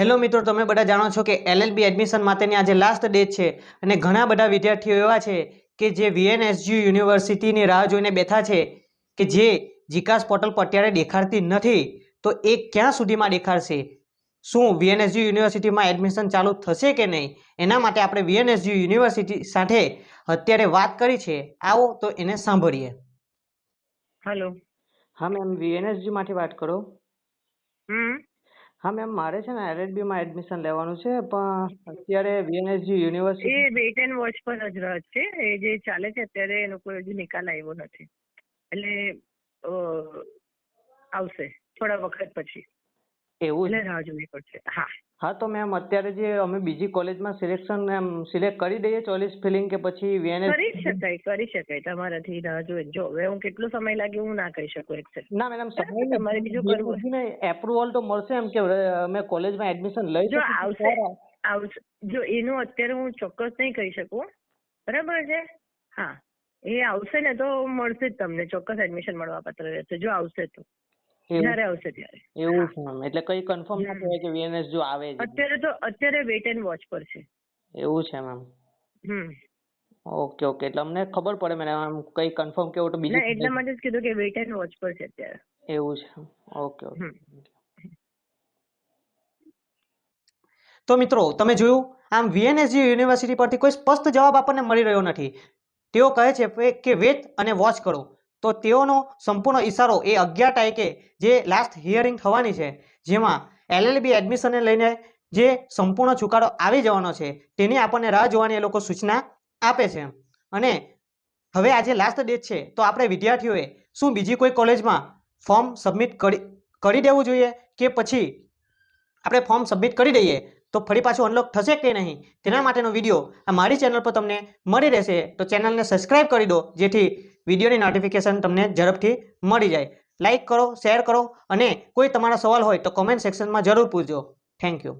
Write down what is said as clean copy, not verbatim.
Hello મિત્રો, તમે બધા જાણો છો કે એલએલબી એડમિશન માટેની આજે લાસ્ટ ડેટ છે અને ઘણા બધા વિદ્યાર્થીઓ એવા છે કે જે વીએનએસજી યુનિવર્સિટીની રાહ જોઈને બેઠા છે કે જે જીકાસ પોર્ટલ પર અત્યારે દેખાડતી નથી. તો એ ક્યાં સુધીમાં દેખાડશે? શું વીએનએસજી યુનિવર્સિટીમાં એડમિશન ચાલુ થશે કે નહીં? એના માટે આપણે વીએનએસજી યુનિવર્સિટી સાથે અત્યારે વાત કરી છે. આવો તો એને સાંભળીએ. હેલો. હા મેમ, વીએનએસજી માંથી વાત કરો. હા મેમ, મારે છે ને એલએલબીમાં એડમિશન લેવાનું છે, પણ અત્યારે વીએનએસજી યુનિવર્સિટી એ વેઇટ એન્ડ વોચ પર જ રહે છે. એ જે ચાલે છે અત્યારે એનો કોઈ હજી નિકાલ આવ્યો નથી, એટલે આવશે થોડા વખત પછી, એવું એટલે રાહ જોવી પડશે. હા હા તો મેમ, અત્યારે જે અમે બીજી કોલેજમાં સિલેક્ટ કરી દઈએ ચોઇસ ફિલિંગ, કે પછી વીએનએસ કરી શકાય તમારાથી રાહ જોઈ. જો હવે હું કેટલો સમય લાગે હું ના કહી શકું એક્ઝેક્ટ. ના મેડમ, તમારે બીજું કરવું એપ્રુવલ તો મળશે એમ કે અમે કોલેજમાં એડમિશન લઈ જો શકીએ? આવશે જો એનું અત્યારે હું ચોક્કસ નહીં કહી શકું, બરાબર છે. હા, એ આવશે ને તો મળશે જ તમને, ચોક્કસ એડમિશન મળવા પાત્ર રહેશે જો આવશે તો. જયારે આવશે ત્યારે. એવું છે મેમ, એટલે કઈ કન્ફર્મ ના કહેવાય કે વીએનએસ જો આવે છે. અત્યારે વેઇટ એન્ડ વોચ પર છે. એવું છે મેમ. ઓકે ઓકે, એટલે અમને ખબર પડે મેડમ, કઈ કન્ફર્મ કેવું તો બીજું. એટલા માટે જ કીધું કે વેઇટ એન્ડ વોચ પર છે અત્યારે. એવું છે. Okay okay. તો મિત્રો, તમે જોયું, આમ વીએનએસજી યુનિવર્સિટી પરથી કોઈ સ્પષ્ટ જવાબ આપણને મળી રહ્યો નથી. તેઓ કહે છે કે વેટ અને વોચ કરો. તો તેઓનો સંપૂર્ણ ઈશારો એ 11 તારીખે જે લાસ્ટ હિયરિંગ થવાની છે, જેમાં એલએલબી એડમિશનને લઈને જે સંપૂર્ણ ચુકાદો આવી જવાનો છે, તેની આપણને રાહ જોવાની એ લોકો સૂચના આપે છે. અને હવે આજે લાસ્ટ ડેટ છે, તો આપણે વિદ્યાર્થીઓએ શું બીજી કોઈ કોલેજમાં ફોર્મ સબમિટ કરી દેવું જોઈએ, કે પછી આપણે ફોર્મ સબમિટ કરી દઈએ તો ફરી પાછું અનલોક થશે કે નહીં? તેના માટેનો વિડીયો આ મારી ચેનલ પર તમને મળી રહેશે. તો ચેનલને સબસ્ક્રાઇબ કરી દો, જેથી વિડીયોની નોટિફિકેશન તમને ઝડપથી મળી જાય. લાઇક કરો, શેર કરો, અને કોઈ તમારા સવાલ હોય તો કોમેન્ટ સેક્શનમાં જરૂર પૂછજો. Thank you.